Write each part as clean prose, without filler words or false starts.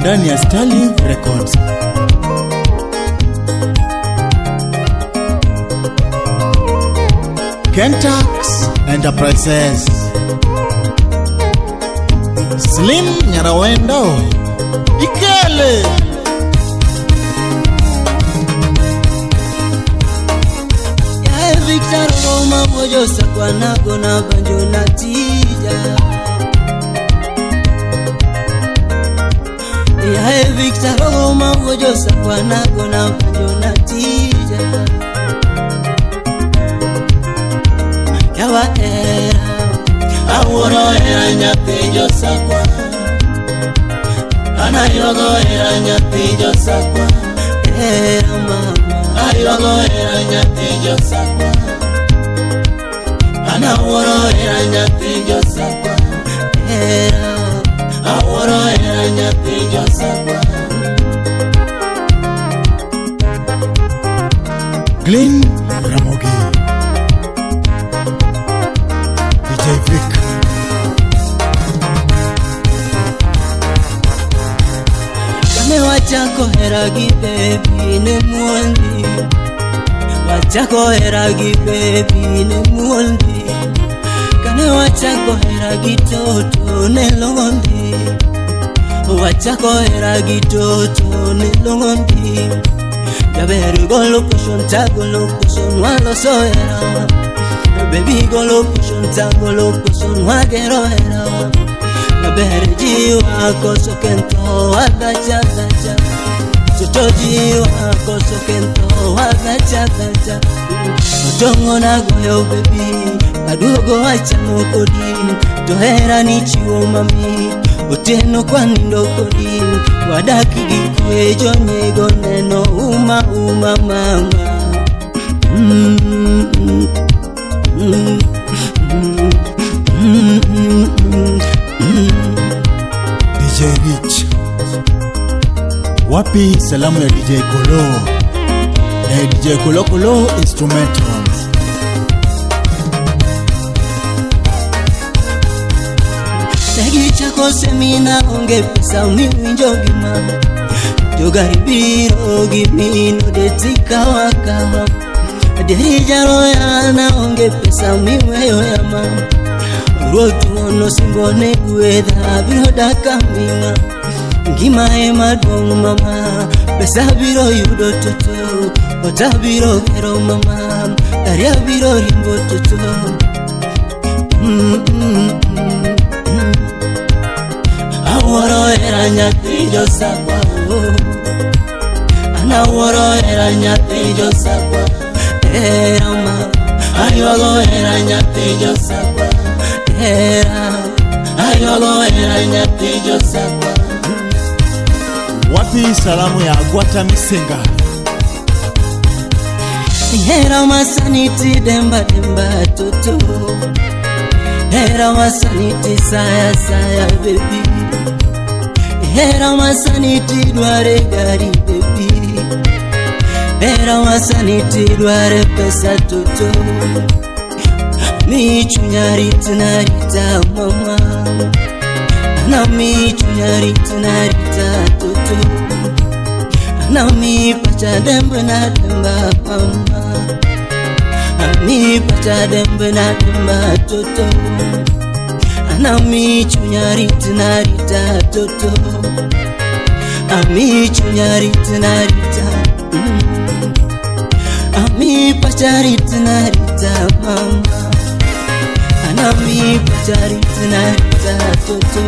ndani ya Starling Records. Kentax Enterprises, Slim Nyarawendo Ikele, ya Victor Roma Bojo Sakwana Gona Banjo Natija, ya Victor Roma Bojo Sakwana Gona Banjo Natija, yawa era aworo era nyapijo sakwa, anayogo era nyapijo sakwa, era mama ayogo era nyapijo sakwa, anaworo era nyapijo sakwa, era aworo era nyapijo sakwa. Glenn Ramogi, DJ Vic, kame wachako heragi baby ne muondi, wachako heragi baby ne muondi, kame wachako heragi toto ne longondi, wachako heragi toto ne longondi, jaberu golo pushon tagolo pushon walo soera, baby golo pushon tagolo pushon wagero era, jaberu jiwa koso kento wadacha dacha, toto jiwa koso kento wadacha dacha, otongo na goyo baby, adugo acha mokodi, tohera ni chiwo mami, oteno kwa nindo kodi, wadaki gikwe jonyego neno uma mama. DJ Rich, wapi salamu ya DJ Kolo na DJ Kolo Kolo Instrumentals. Segi chako semina onge pesa umiwinjo gima, jogaribiro gimino detika wakawa, derijaro yana onge pesa umiweyo yama, urotu ono simbone guedha biro daka minga, ngima ema dong mama, pesa biro yudo toto, ota biro gero mama, daria biro rimbo toto. Aworo era nyatijo sakwa, anaworo era nyatijo sakwa, era ma ayogo era nyatijo sakwa, era ayogo era nyatijo sakwa. Wapi salamu ya Agwata Misenga, era masaniti demba demba toto, era masaniti saya saya baby, era masaniti dware gari baby, era masaniti dware pesa toto, mi chunyari tunarita mama, na mi chunyari tunarita toto, na mi pacha demba na demba mama, mi pacha demba na demba toto, na mi chunyari tunarita toto, ami chunyari tunarita, ami pachari tunarita mama, na mi pachari tunarita toto,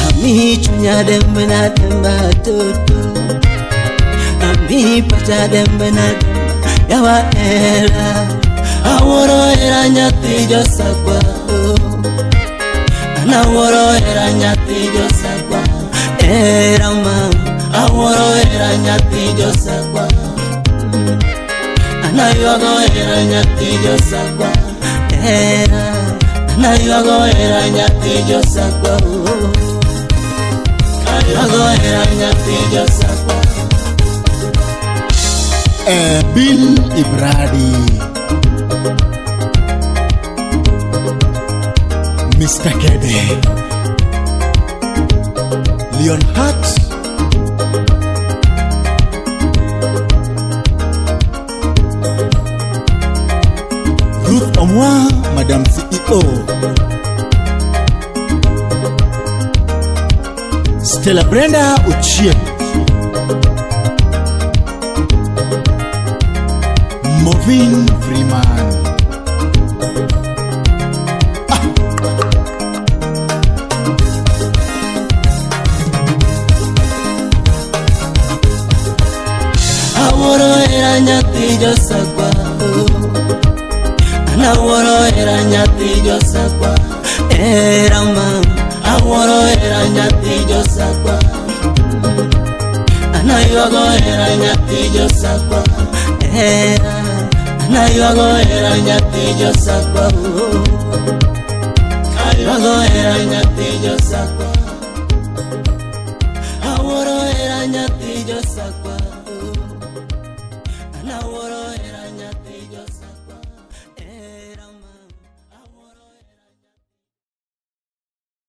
ami chunyade mbena demba toto, ami pachade mbena demba yawa era, aworo era nyatijo sakwa, anaworo era nyatijo sakwa, era mama, aworo era nyatijo sakwa, anayogo era nyatijo sakwa, era anayogo era nyatijo sakwa, anayogo era nyatijo sakwa. Bill Ibradi, Mr. Kede, Lion Heart, Ruth Omwa, Madam CEO, Stella Brenda Ochieng, Movin Freeman. Aworo era nyathi josakwa, anaworo era nyathi josakwa, era mam. Aworo era nyathi josakwa, anayuago era nyathi josakwa, era anayuago era nyathi josakwa, ayuago era nyathi josakwa, aworo era nyathi josakwa.